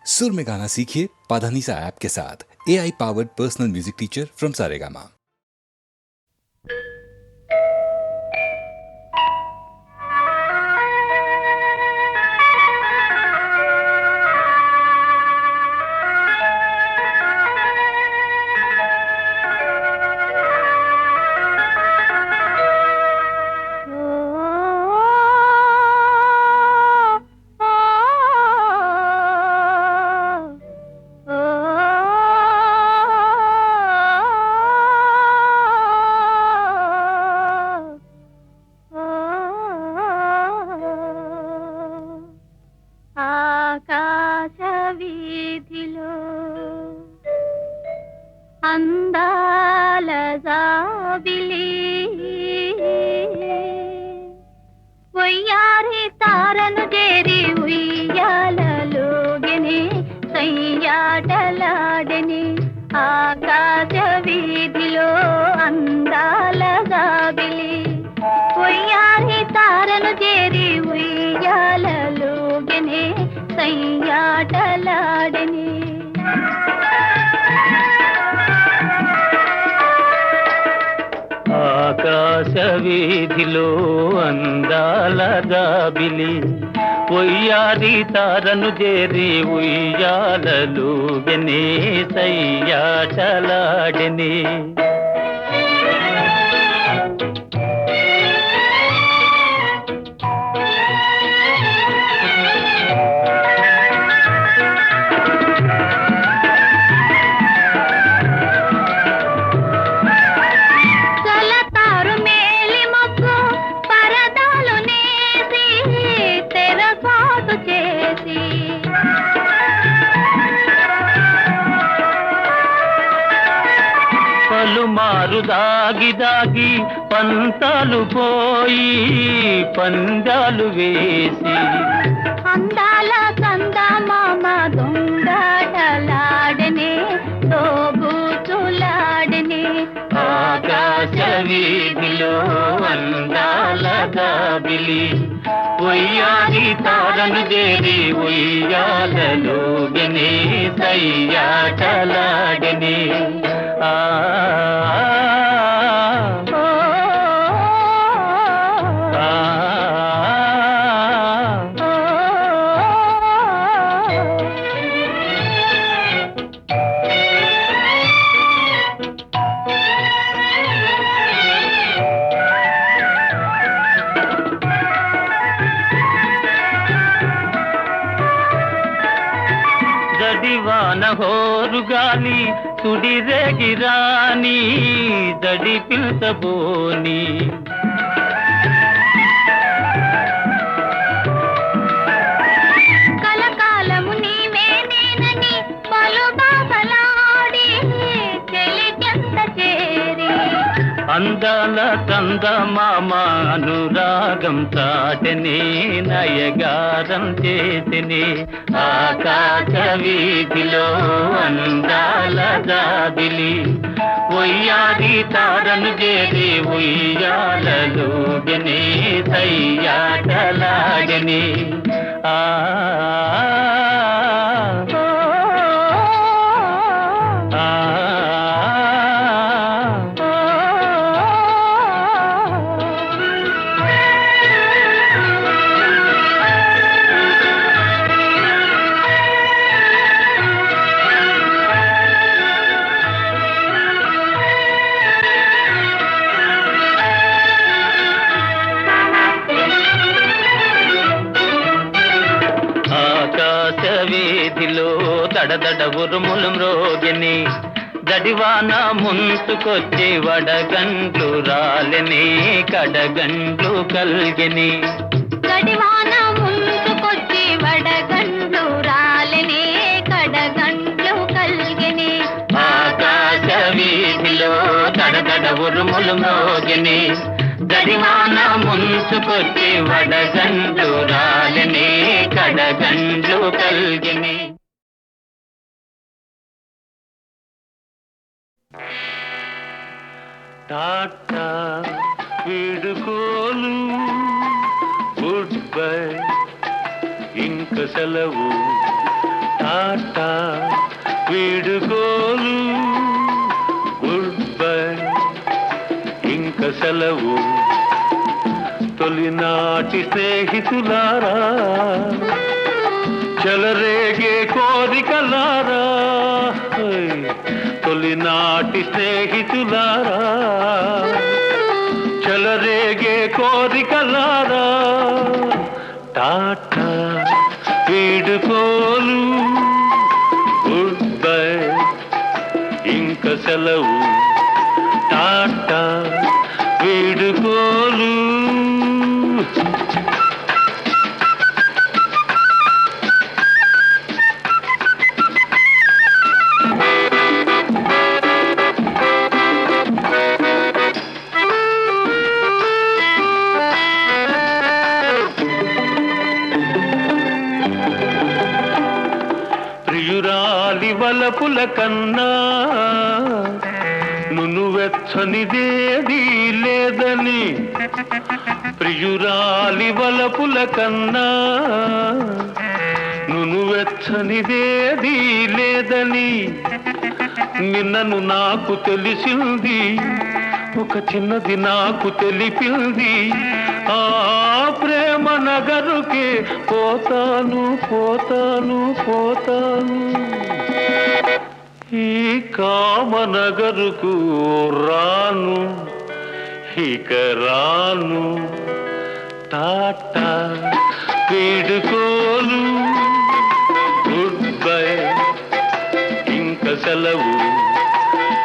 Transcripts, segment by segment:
सुर में गाना सीखिए पाधानीसा ऐप के साथ। AI powered personal music teacher from Saregama. ఆకాశవీధిలో అందాల జాబిలి వయ్యారి తారను చేరి ఉయ్యాలలోగెనే సయ్యాటలాడెనే ఆకాశవీధిలో అందాల జాబిలి వయ్యారి తారను చేరి ఉయ్యాలలోగెనే సయ్యాటలాడెనే ఆకాశవీధిలో అందాల జాబిలి ఒయ్యారి తారను చేరి ఉయ్యాలలోగెనే సయ్యాటలాడెనే పలుమారు దాగి దాగి పంతాలు పోయి పందాలు వేసి అందాల కందమామ దొంగటలాడనే తోబూచులాడనే ఆకాశవీధిలో అందాల జాబిలి ఒయ్యారి తారను చేరి ఉయ్యాలలోగెనే సయ్యాటలాడెనే ఆ జడివాన హోరుగాలి సుడిరేగిరాని జడి పిల్చబోని కలకాలము నీవే నేనని పలు బాబలాడి చెలికెంత చేరి అందాల చందమామ అనురాగం చాటెనే నయగారం చేసినే ఆకాశవీధిలో అందాల జాబిలి ఒయ్యారి తారను చేరి ఉయ్యాలలోగెనే సయ్యాటలాడెనే ఆ ఆకాశవీధిలో దడదడ ఉరుములు మ్రోగెని జడివాన ముంచుకొచ్చి వడగండ్లు రాలెని కడగండ్లు కల్గెని గడివాన ముందుకొచ్చి వడగండ్లు రాలెనే కడగండ్లు కల్గెనే ఆకాశవీధిలో దడదడ ఉరుములు మ్రోగెని జడివాన ముంచుకొచ్చి వడగండ్లు రాలెని కడగండ్లు కల్గెని టాటా వీడుకోలు గుడ్ బై ఇంక సెలవు టాటా వీడుకోలు గుడ్ బై ఇంక సెలవు తొలినాటి స్నేహితులారా చెలరేగే కోరికలారా తొలినాటి స్నేహితులారా చెలరేగే కోరికలారా టాటా వీడుకోలు గుడ్ బై ఇంక సెలవు టాటా వీడుకోలు ప్రియురాలి వలపుల కన్నా నువ్వెచ్చనిదేది లేదని ప్రియురాలి వలపుల కన్నా నువ్వెచ్చనిదేది లేదని నిన్నను నాకు తెలిసింది ఒక చిన్నది నాకు తెలిపింది ఆ ప్రేమ నగరుకే పోతాను పోతాను పోతాను ఈ కామనగరుకు రాను ఇక రాను టాటా వీడుకోలు గుడ్ బై ఇంక సెలవు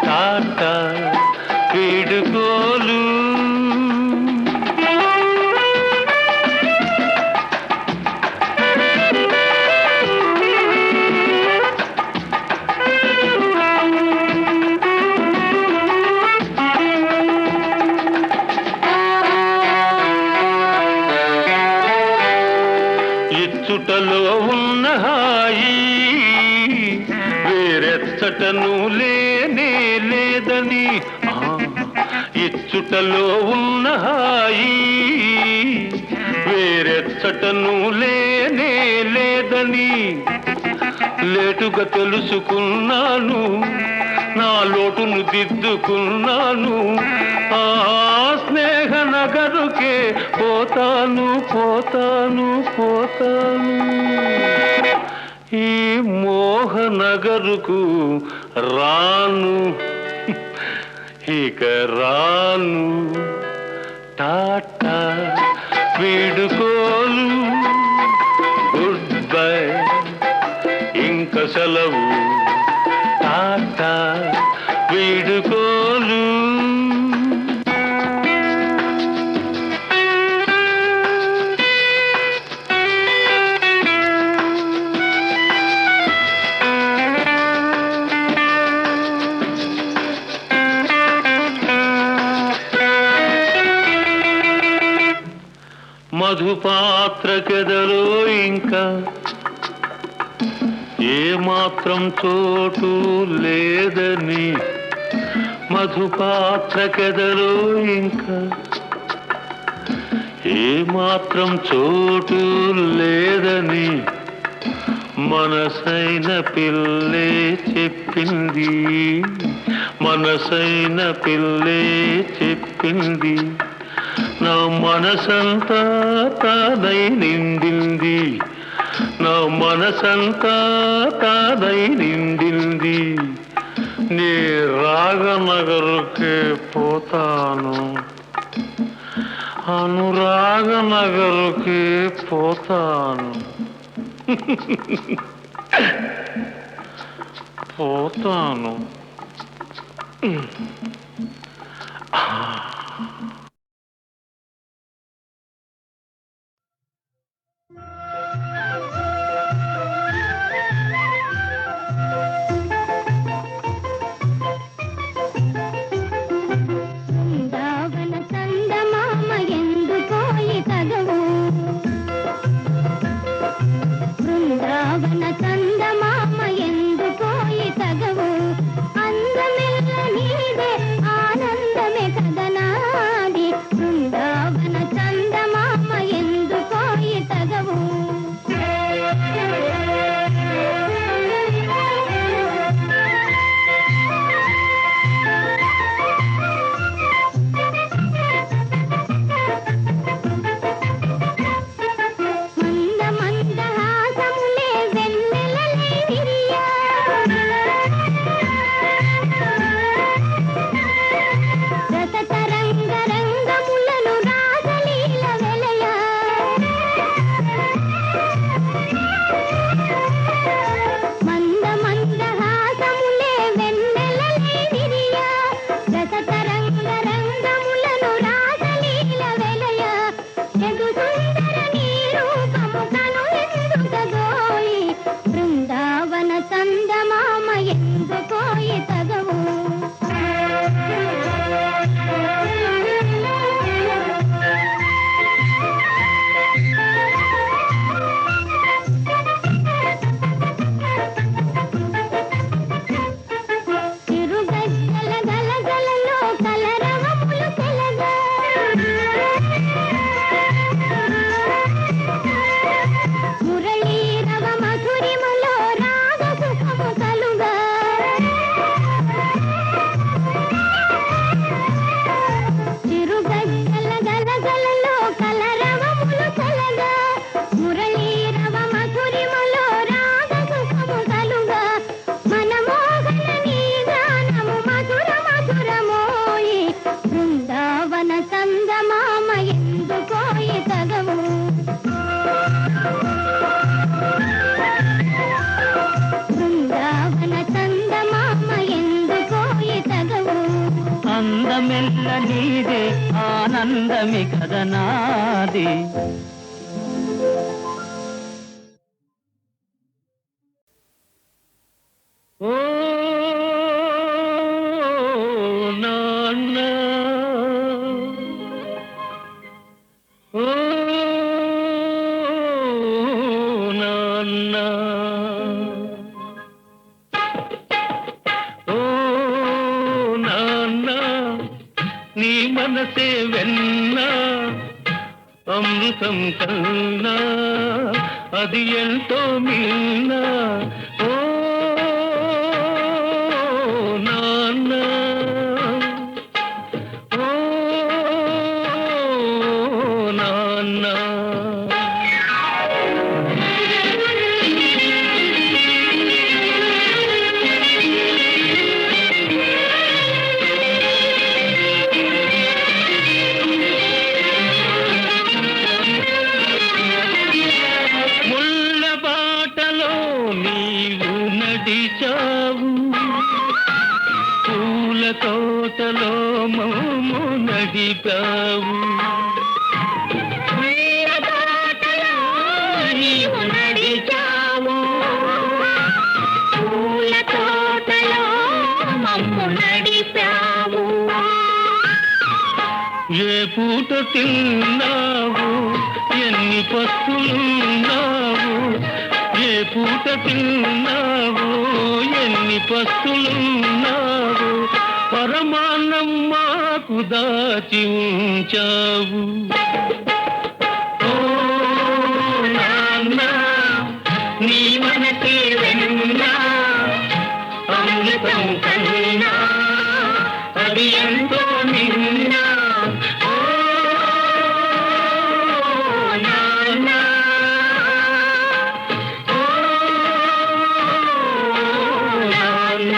టాటా వీడుకోలు ఇచ్చుటలో ఉన్న హాయి వేరెచ్చటను లేనే లేదని ఇచ్చుటలో ఉన్న హాయి వేరెచ్చటను లేనే లేదని లేటుగా తెలుసుకున్నాను నా లోటును దిద్దుకున్నాను ఆ స్నేహ నగరుకే పోతాను పోతాను పోతాను ఈ మోహ నగరుకు రాను ఇక రాను టాటా వీడుకోలు గుడ్ బై ఇంక సెలవు టాటా వీడుకోలు మధుపాత్రకెదలో ఇంకా ఏమాత్రం చోటు లేదని మధుపాత్రకెదలో ఇంకా ఏమాత్రం చోటు లేదని మనసైన పిల్లే చెప్పింది మనసైన పిల్లే చెప్పింది నా మనసంతా తానై నిండింది నా మనసంతా తానై నిండింది నీ రాగనగరుకే పోతాను అనురాగనగరుకే పోతాను పోతాను బృందావన చందమామ ఎందుకోయి తగవు బృందావన చందమామ ఎందుకోయి తగవు అందమెల్ల నీదే ఆనందమే కదనా చందమామ ఎందుకోయి తగవు చిరుగజ్జల గలగలలో కలరవములు కలగా మురళీరవ మధురిమలో రాగ సుఖము కలుగా చిరుగజ్జల గలగలలో కలరవములు కలగా మురళీరవ మధురిమలో రాగ సుఖము కలుగా మనమోహన నీ గానము మధుర మధురమోయి బృందావన చందమామ ఎందుకోయి తగవు బృందావన చందమామ ఎందుకోయి తగవు అందమెల్ల నీదే ఆనందమి కదనాది ఓ నాన్న ఓ నాన్న ఓ నాన్న నీ మనసే వెన్నా అమృతం కన్నా అది ఎంతో మిన్నా ఓ నాన్న ఓ నాన్న ముళ్ళ బాటలో నీవు నడిచావు పూల తోటలో మౌము నడిపావు ముళ్ళ తోటలో నీవు నడిచావు పూల తోటలో మమ్ము నడిపావు ఏ పూట తిన్నావు ఎన్ని పస్తులున్నావు ఏ పూట తిన్నావు ఎన్ని పస్తులున్నావు పరమాన్నం మాకు దాచి ఉంచావు ఓ నాన్న నీ మనసే వెన్నా అమృతం కన్నా అది ఎంతో నిన్నా ఓ నాన్న ఓ నాన్న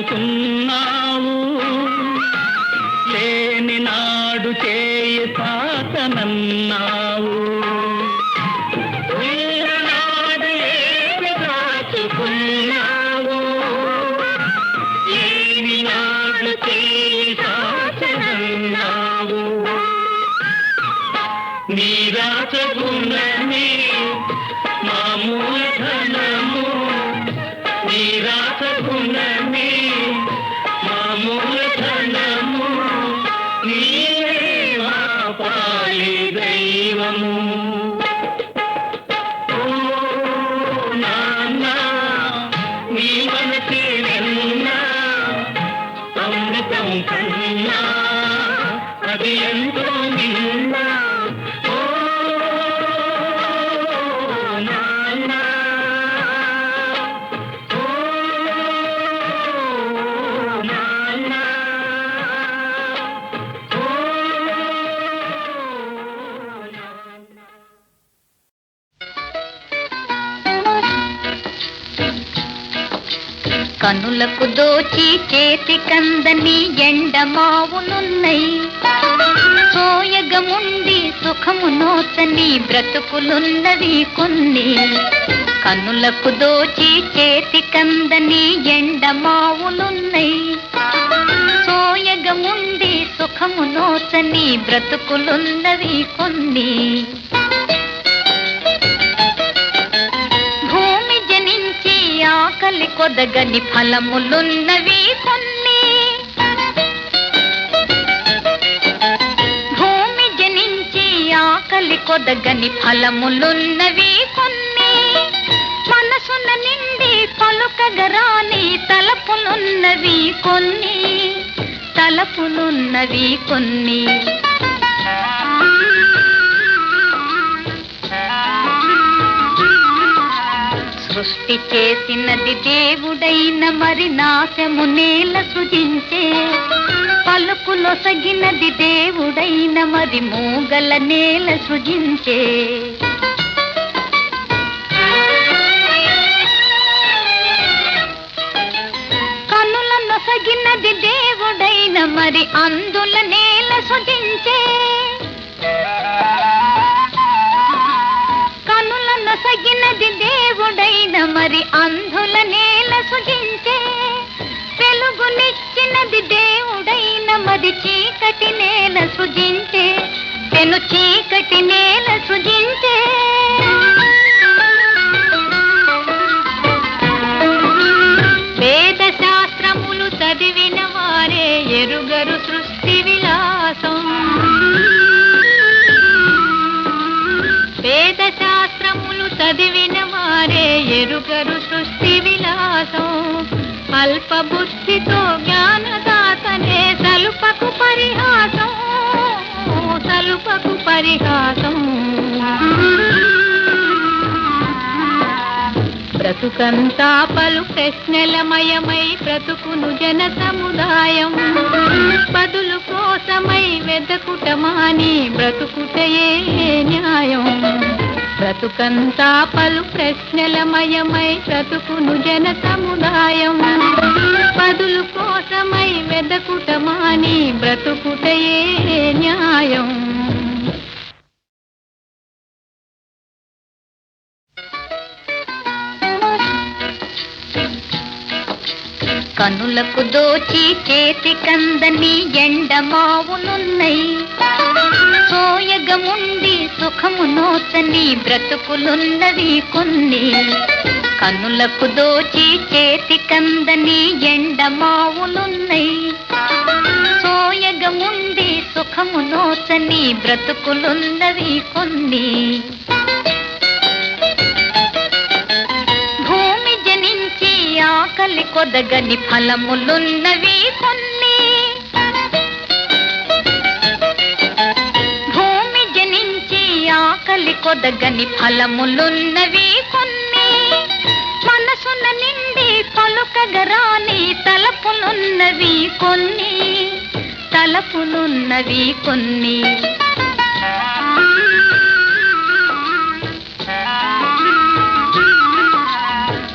దాచుకున్నావు లేని నాడు చేయి తాతనన్నావు ఉన్ననాడు ఏమి దాచుకున్నావు లేని నాడు చేయి తాతనన్నావు నీ రాచగుణమే మా మూలధనము నీ రాచగుణమే మా మూలధనము నీవే మా పాలి దైవము ఓ నాన్న నీ మనసే వెన్నా అమృతం కన్నా అది ఎంతో నిన్నా ఓ నాన్న ఓ నాన్న ఓ నాన్న కనులకు దోచి చేతి కందని ఎండమావులున్నై సోయగముండి సుఖము నోచని బ్రతుకులున్నవి కొన్ని కనులకు దోచి చేతి కందని ఎండమావులున్నై సోయగముండి సుఖము నోచని బ్రతుకులున్నవి కొన్ని భూమి జనించి ఆకలి కొదగని ఫలములున్నవి కొన్ని భూమి జనించి ఆకలి కొదగని ఫలములున్నవి కొన్ని మనసున నిండి పలుకగరాని తలపులున్నవి కొన్ని తలపులున్నవి కొన్ని సృష్టి చేసినది దేవుడైన మరి నాశము నేల సృజించే పలుకులొసగినది దేవుడైన మరి మూగల నేల సృజించే కనుల నొసగినది దేవుడైన మరి అందుల నేల సృజించే కనుల నొసగినది దేవుడైన మరి అంధుల నేల సృజించే వెలుగునిచ్చినది దేవుడైన మరి చీకటి నేల సృజించే పెను చీకటి నేల సృజించే వేద శాస్త్రములు చదివిన వారే ఎరుగరు సృష్టి విలాసం వేద శాస్త్రములు చదివిన వారే ఎరుగరు సృష్టి విలాసం అల్ప బుద్ధితో జ్ఞానదాతనే సలుపకు పరిహాసం సలుపకు పరిహాసం బ్రతుకంతా పలు ప్రశ్నలమయమై బ్రతుకును జన సముదాయం బదులు కోసమై వెదకుటమాని బ్రతుకుటయే న్యాయం బ్రతుకంతా పలు ప్రశ్నలమయమై బ్రతుకును జన సముదాయం బదులు కోసమై వెదకుటమాని బ్రతుకుటయే న్యాయం కనులకు దోచి చేతి కందని ఎండమావులున్నై సోయగముండి సుఖము నోచని బ్రతుకులున్నవి కొన్ని కనులకు దోచి చేతి కందని ఎండమావులున్నై సోయగముండి సుఖము నోచని బ్రతుకులున్నవి కొన్ని భూమి జనించి ఆకలి కొదగని ఫలములున్నవి కొన్ని భూమి జనించి ఆకలి కొదగని ఫలములున్నవి కొన్ని మనసున నిండి పలుకగరాని తలపులున్నవి కొన్ని తలపులున్నవి కొన్ని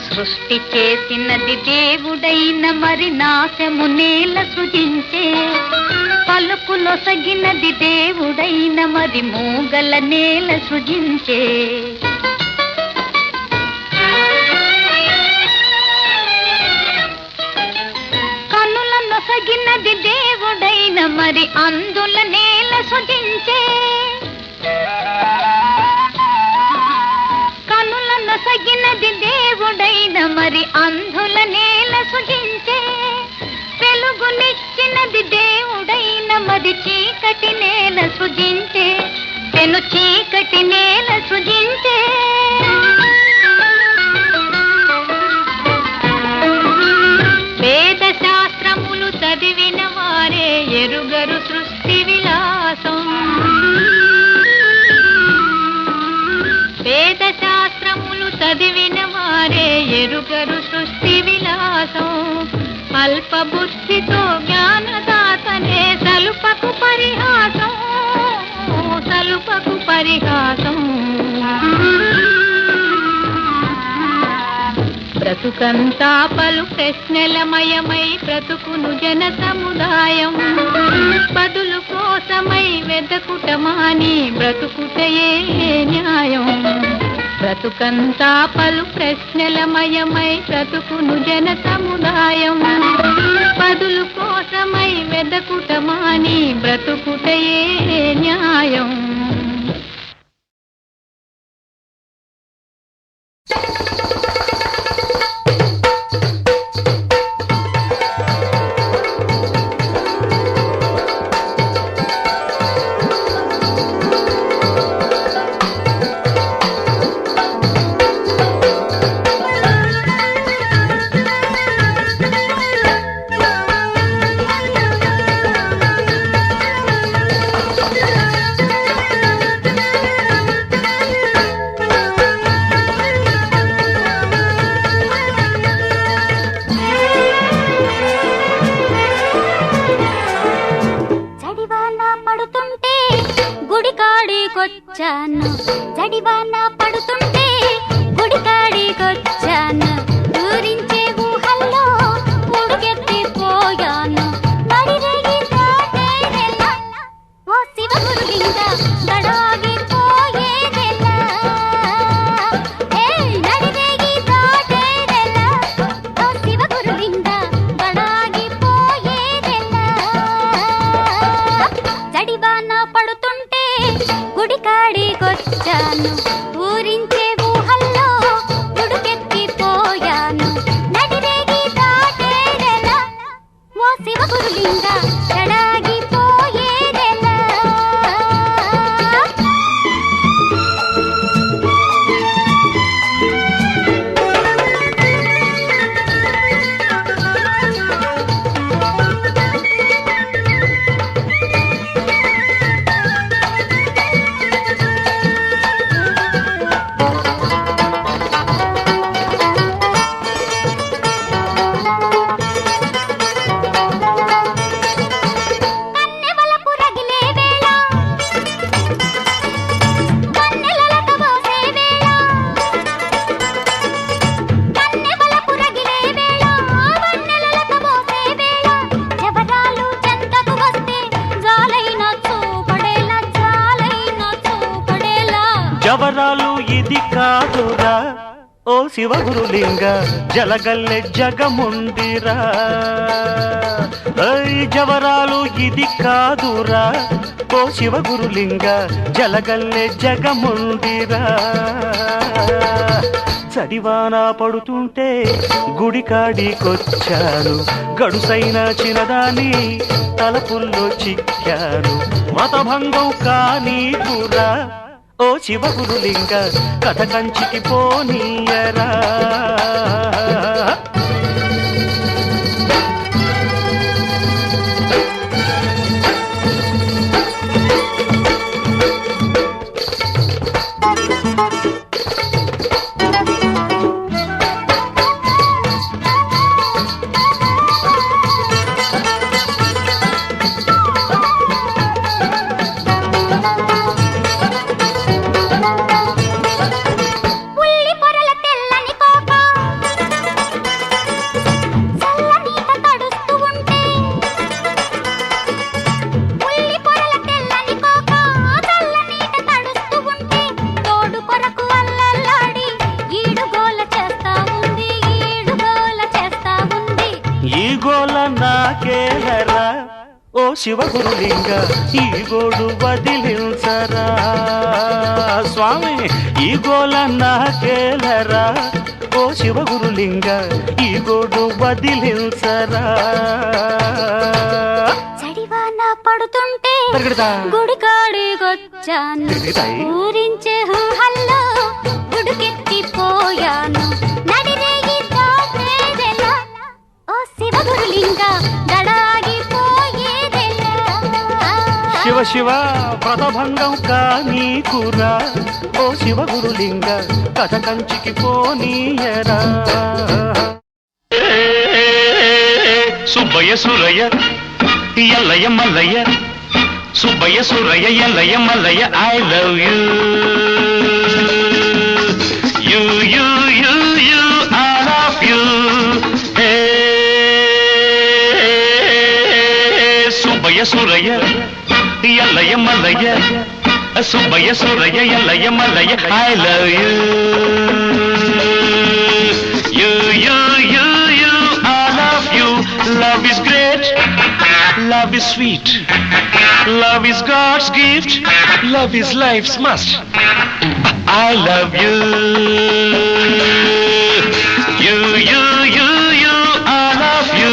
సృష్టి సృష్టి చేసినది దేవుడైన మరి నాశము నేల సృజించే పలుకులొసగినది దేవుడైన మరి మూగల నేల సృజించే కనులనొసగినది దేవుడైన మరి అందుల నేల సృజించే కనులనొసగినది దేవుడైన మరి అంధుల నేల సృజించే వెలుగునిచ్చినది దేవుడైన మరి చీకటి నేల సృజించే పెను చీకటి నేల సృజించే వేద శాస్త్రములు చదివిన వారే ఎరుగరు సృష్టి విలాసం వేద శాస్త్రములు చదివిన వారే ఎరుగరు సృష్టి విలాసం అల్ప బుద్ధితో జ్ఞానదాతనే సలుపకు పరిహాసం సలుపకు పరిహాసం బ్రతుకంతా పలు ప్రశ్నలమయమై బ్రతుకును జన సముదాయం బదులు కోసమై వెదకుటమాని బ్రతుకుటయే న్యాయం బ్రతుకంతా పలు ప్రశ్నలమయమై బ్రతుకును జన సముదాయం బదులు కోసమై వెదకుటమాని బ్రతుకుటయే న్యాయం జడివాన పడుతుంటే గుడికాడికొచ్చాను ఊరించే ఊహల్లో ఉడుకెత్తిపోయాను నడిరేగి దాటేదెల్లా ఓ శివగురులింగ గడాగిపోయేదెల్లా నడిరేగి దాటేదెల్లా ఓ శివగురులింగ గడాగిపోయేదెల్లా జడివాన పడుతుంటే గుడికాడికొచ్చాను ఊరించే ఊహల్లో ఉడుకెత్తిపోయాను నడిరేగి దాటేదెలా ఓ శివగురులింగ ఎడాగిపోయేదెలా జవరాలు ఇది కాదురా ఓ శివగురులింగ జలగల్లె జగముందిరా జవరాలు ఇది కాదురా ఓ శివగురులింగ జలగల్లె జగముందిరా చడివాన పడుతుంటే గుడికాడికొచ్చాను గడుసైన చిన్నదాని తలపుల్లో చిక్కాను మతభంగం కానీకురా ఓ శివగురులింగ కథ కంచికి పోనీయరా ఉల్లి పొరల తెల్లని కోక నాకేలరా ఓ శివగురులింగ ఈ గోడు వదిలించరా స్వామి ఈ గోల నాకేలరా ఓ శివగురులింగ ఈ గోడు వదిలించరా చడివాన పడుతుంటే పరిగెడతా. గుడికాడికొచ్చాను తిరుగుతాయి. ఊరించే హల్లో గుడికెత్తిపోయాను నడిరేగి దాటేదెలా ఓ శివగురులింగ దడాగిపోయేదెలా శివ శివ వ్రతభంగం కానీకురా ఓ శివగురులింగ కథ కంచికి పోనీయరా Subbayya Surayya Ellayya Mallayya Subbayya Surayya Ellayya Mallayya I love you you you you you I love you Subbayya Surayya Ellayya Mallayya Subbayya Surayya Ellayya Mallayya I love you you you you you I love you love is great love is sweet love is god's gift love is lifes must I love you you you you you I love you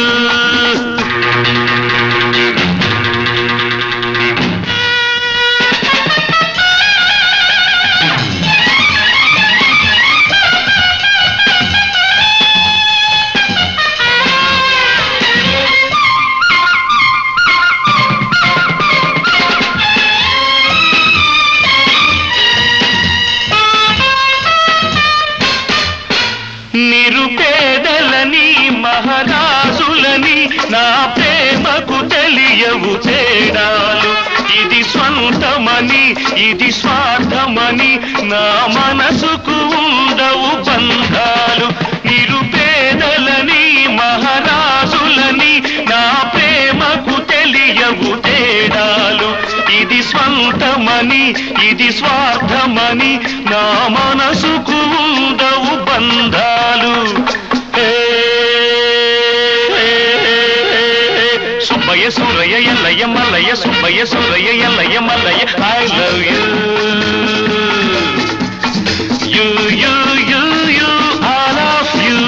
నిరుపేదలని మహారాజులని నా ప్రేమకు తెలియవు తేడాలు ఇది స్వంతమని ఇది స్వార్థమని నా మనసుకు ఉండవు బంధాలు నిరుపేదలని మహారాజులని నా ప్రేమకు తెలియవు తేడాలు ఇది స్వంతమని ఇది స్వార్థమని నా మనసుకు ఉండవు బంధాలు Subbayya Surayya Ellayya Mallayya Subbayya Surayya Ellayya Mallayya I love you you you you you I love you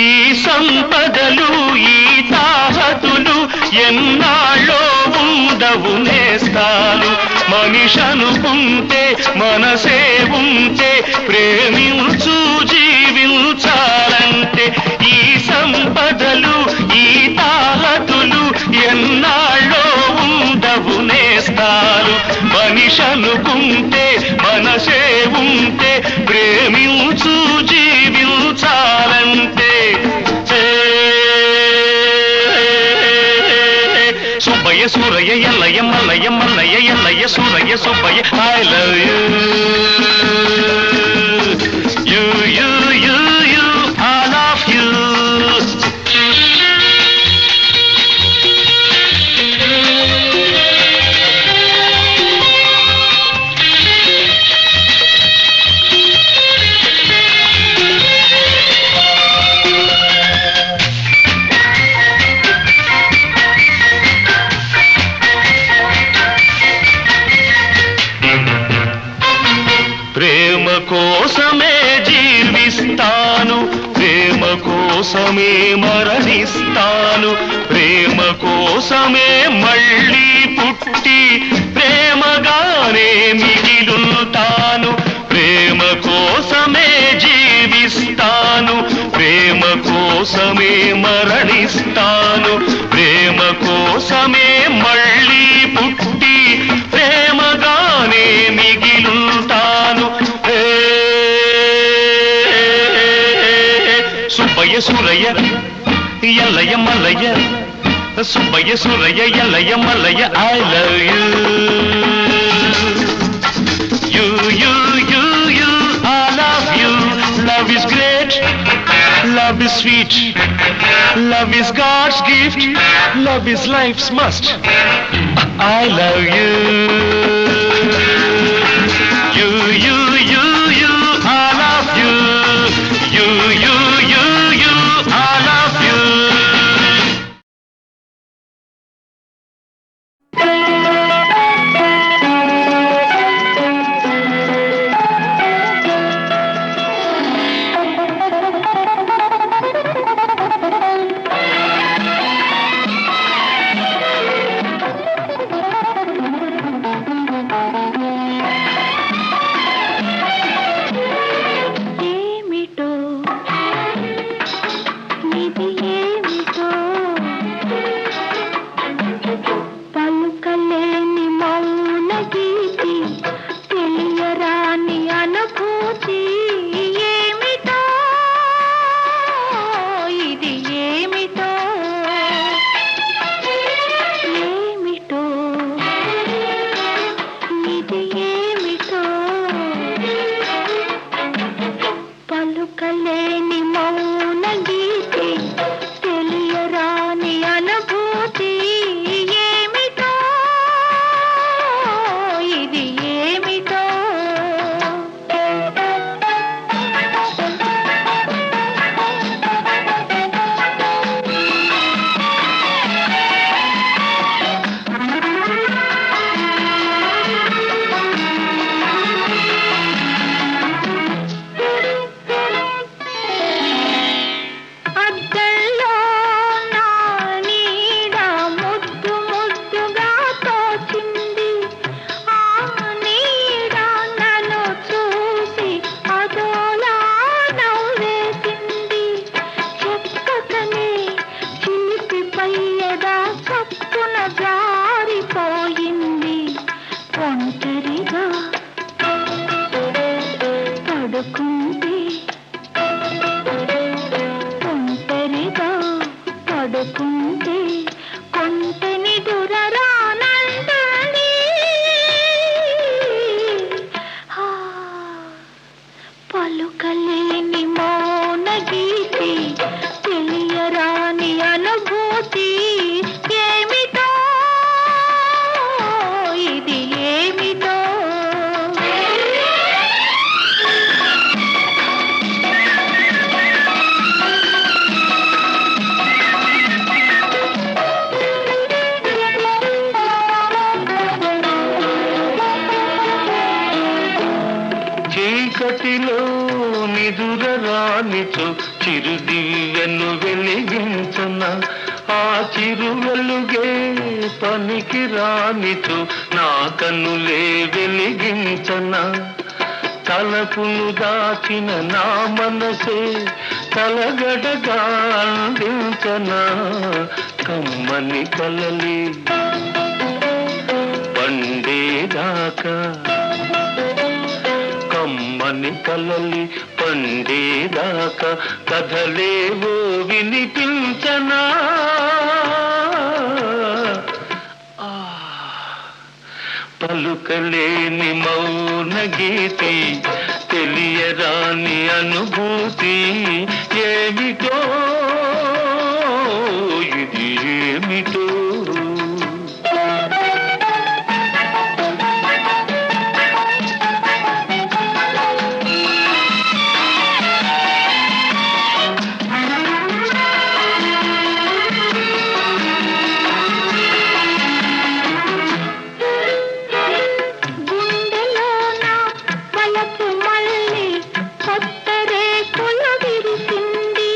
ఈ సంపదలు ఈ తాహతులు ఎన్నాళ్ళో ఉండవు నేస్తాలు మనిషనుకుంటే మనసే ఉంటే ప్రేమించు జీవించాలంటే ఈ సంపదలు ఈ తాహతులు ఎన్నాళ్ళో ఉండవు నేస్తాలు మనిషనుకుంటే మనసే ఉంటే ప్రేమించు జీవించాలంటే Subbayya Surayya Ellayya Mallayya Mallayya Ellayya Surayya Subbayya I love you you you you you I love you ప్రేమ కోసమే జీవిస్తాను ప్రేమ కోసమే మరణిస్తాను ప్రేమ కోసమే మళ్ళీ పుట్టి ప్రేమగానే మిగిలుంటాను ప్రేమ కోసమే జీవిస్తాను ప్రేమ కోసమే మరణిస్తాను ప్రేమ కోసమే మళ్ళీ పుట్టి ప్రేమగానే మిగిలుంటాను Subbayya Surayya Ellayya Mallayya Subbayya Surayya Ellayya Mallayya I love you you you you you I love you love is great Love is sweet. Love is God's gift. Love is life's must. I love you. You, you, you, you, I love you. You, you, you, you, I love you. ఏమిటో ఇది ఏమిటో పలుకలేని మౌన గీతి తెలియరాని అనుభూతి ఏమిటో ఇది ఏమిటో ఏమిటో ఇది ఏమిటో పలుకలేని మౌన గీతి తెలియరాని అనుభూతి ఏమిటో ఇది ఏమిటో అద్దెల్లో నా నీడ ముద్దు ముద్దుగా తోచింది ఆ నీడ నన్ను చూసి అదోలా నవ్వేసింది చెప్పకనే చిలిపి పయ్యదా చప్పున జారిపోయింది ఒంటరిగా పడుకుంటే ఒంటరిగా పడుకుంటే కొంటని దురరానందని పలుకలేని మౌన గీతి తెలియరాని అనుభూతి ఏమిటో ఇది ఏమిటో చీకటిలో నిదుర రానిచో చిరుదివ్యను వెలిగించన ఆ చిరు వెలుగే పనికి రానిచో నా కన్నులే వెలిగించన తలపును దాచిన నా మనసే తలగడగా అందించన కమ్మని కలలి పండేదాకా కమ్మని కలలి పండేదాకా కథలేవో వినిపించనా పలుకలేని మౌన గీతి తెలియరాని అనుభూతి ఏమిటో ఇది ఏమిటో గుండెలోన వలపు మళ్ళీ కొత్త రేకులు విరిసింది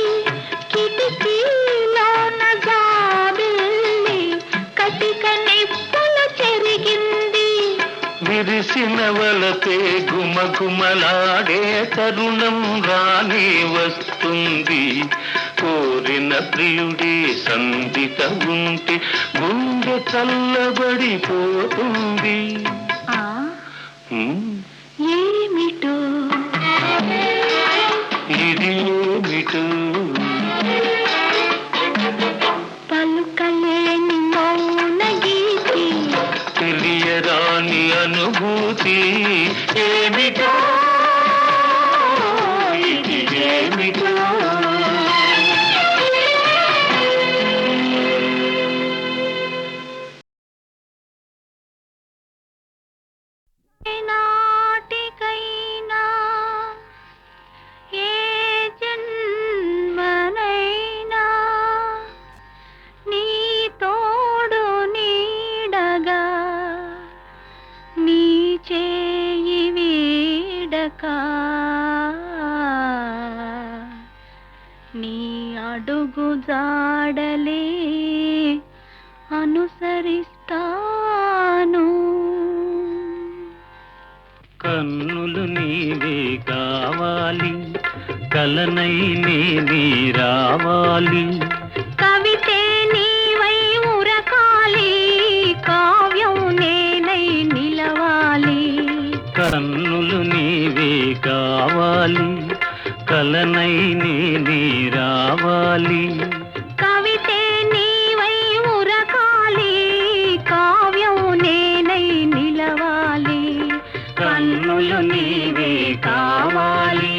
కిటికీలోన జాబిల్లి కటిక నిప్పులు చెరిగింది విరిసిన వలపే గుమగుమలాడే తరుణం రాని వస్తుంది కోరిన ప్రియుడే సందిత ఉంటే గుండె చల్లబడిపోతుంది ఏమిటో ఇది ఏమిటో పలుకలేని మౌన గీతి తెలియరాని అనుభూతి ఏమిటో ఇది ఏమిటో నీ అడుగు జాడలే అనుసరిస్తాను. కన్నులు నీవే కావాలి, కలనై నీ రావాలి. కవితే నీవై ఉరకాలి, కావ్యం నేనై నిలవాలి. కన్నులు నీవే కావాలి, కలనై నీ రావాలి. కవితే నీవై ఉరకాలి, కావ్యం నేనై నిలవాలి. కన్నులు నీవే కావాలి.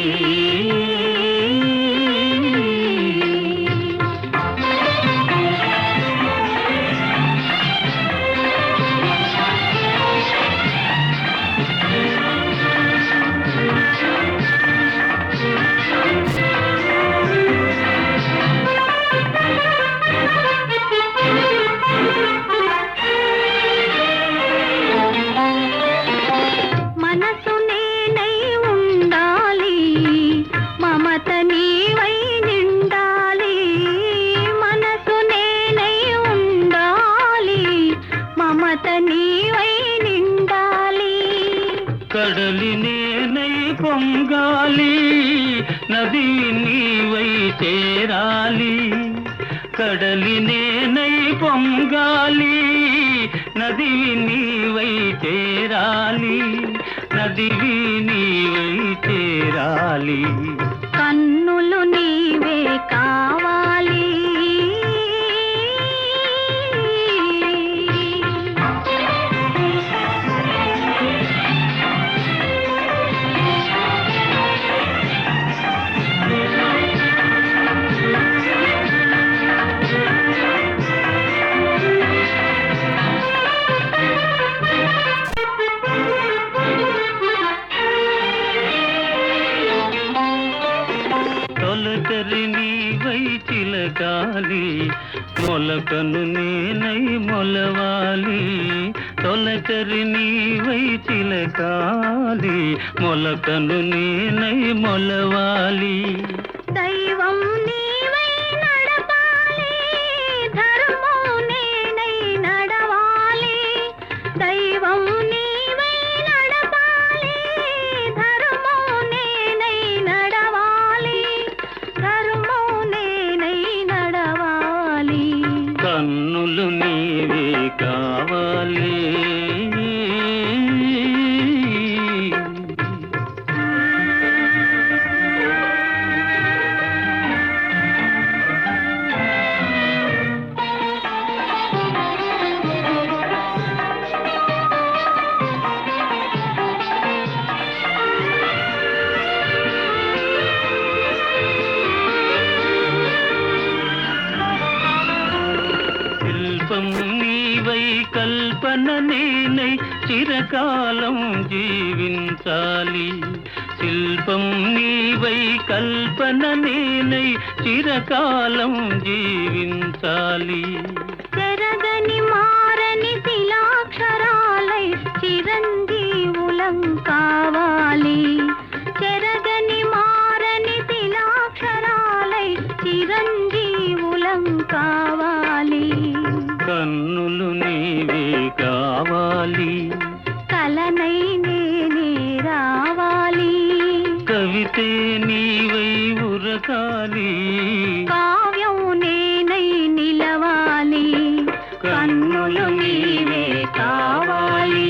మనసు నేనై ఉండాలి, మమత నీవై నిండాలి. మనసు నేనై ఉండాలి, మమత నీవై నిండాలి. కడలి నేనై పొంగాలి, నది నీవై చేరాలి. కడలి నేనై పొంగాలి, నది నీవై చేరాలి. నదివి నీవై చేరాలి. కన్నులు నీవే కావాలి. తొలకరి నీవై చిలకాలి, మొలకను నేనై మొలవాలి. తొలకరి నీవై చిలకాలి, మొలకను నేనై మొలవాలి. దైవం నీవై నడపాలి, ధర్మం నేనై నడవాలి. దైవం నీవై నడపాలి, ధర్మం నేనై నడవాలి. ధర్మం నేనై నడవాలి. కన్నులు నీవే కావాలి. శిల్పం నీవై కల్పన నేనై చిరకాలం జీవించాలి. శిల్పం నీవై కల్పన నేనై చిరకాలం జీవించాలి. చెరగని మారని శిలాక్షరాలై చిరంజీవులం కావాలి. చెరగని మారని శిలాక్షరాలై చిరంజీవులం కావాలి. కన్నులు నీవే కావాలి, కలనై నేనే రావాలి. కవితే నీవై ఉరకాలి. కావ్యం నేనై నిలవాలి. కన్నులు నీవే కావాలి.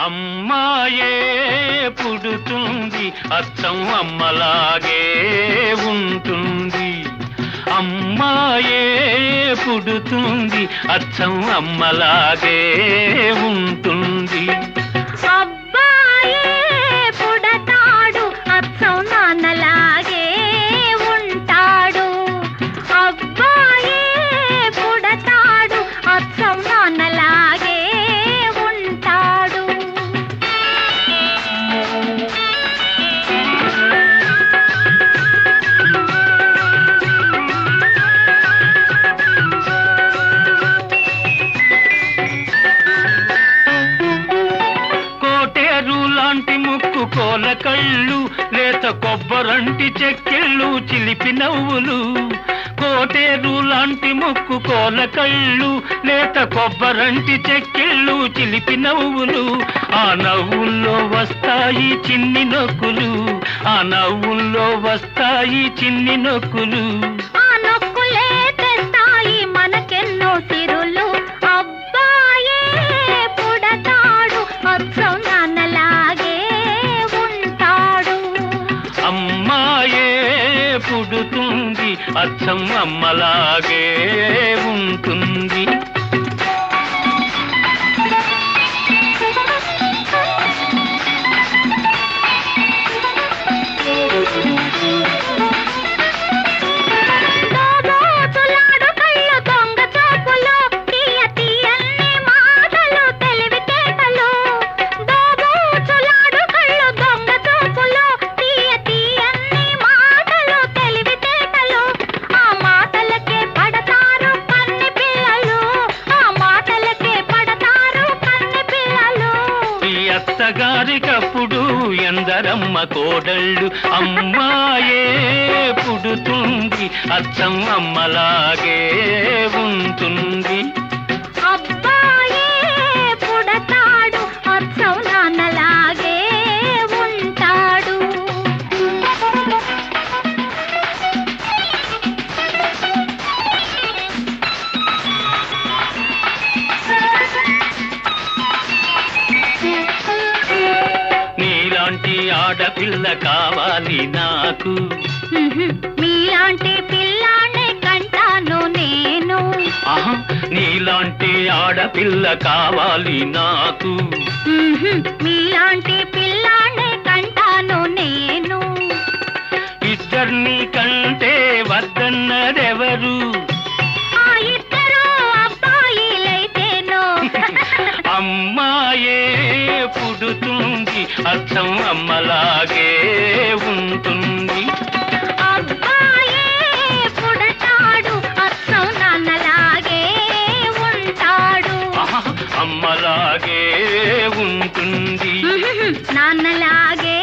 అమ్మాయే పుడుతుంది, అచ్చం అమ్మలాగే ఉంటుంది. అమ్మాయే పుడుతుంది, అచ్చం అమ్మలాగే ఉంటుంది. అబ్బాయే పుడతాడు, అచ్చం నాన్నలాగే ఉంటాడు. అబ్బాయే పుడతాడు, అచ్చం నాన్నలాగే ఉంటాడు. కొబ్బరంటి చెక్కిళ్ళు చిలిపి నవ్వులు, కోటేరు లాంటి ముక్కు కోల కళ్ళు, లేత కొబ్బరంటి చెక్కిళ్ళు చిలిపి నవ్వులు, ఆ నవ్వుల్లో వస్తాయి చిన్ని నొక్కులు, ఆ నవ్వుల్లో వస్తాయి చిన్ని నొక్కులు. ఆ నొక్కులే తెస్తాయి మనకెన్నో సిరులు. అబ్బాయే పుడతాడు అచ్చం నాన్నలాగే ఉంటాడు. అమ్మాయే పుడుతుంది అచ్చం అమ్మలాగే ఉంటుంది. దోబోతులాడు కళ్ళు దొంగ చూపులు, తీయ తీయని మాటలు తెలివితేటలు. దోబోతులాడు కళ్ళు దొంగ చూపులు, తీయ తీయని మాటలు తెలివితేటలు. ఆ మాటలకే పడతారు కన్ని పిల్లలు, ఆ మాటలకే పడతారు కన్ని పిల్లలు. ఈ అత్తగారికప్పుడు ఎందరమ్మ కోడళ్ళు, అమ్మాయే పుడుతుంది అచ్చం అమ్మలాగే ఉంటుంది. అబ్బాయే పుడతాడు అచ్చం నాన్నలాగే ఉంటాడు. నీలాంటి ఆడపిల్ల కావాలి నాకు, మీలాంటి పిల్లాన్ని కంటాను నేను. ఆహా నీలాంటి ఆడపిల్ల కావాలి నాకు. మీలాంటి పిల్లాన్ని కంటాను నేను. ఇద్దరిని కంటే వద్దన్నదెవరు, ఆ ఇద్దరు అబ్బాయిలైతేనో. అమ్మాయే పుడుతుంది అచ్చం అమ్మలాగే ఉంటుంది. అబ్బాయే పుడతాడు అచ్చం నాన్నలాగే ఉంటాడు. ఆహా, అమ్మలాగే ఉంటుంది. నాన్నలాగే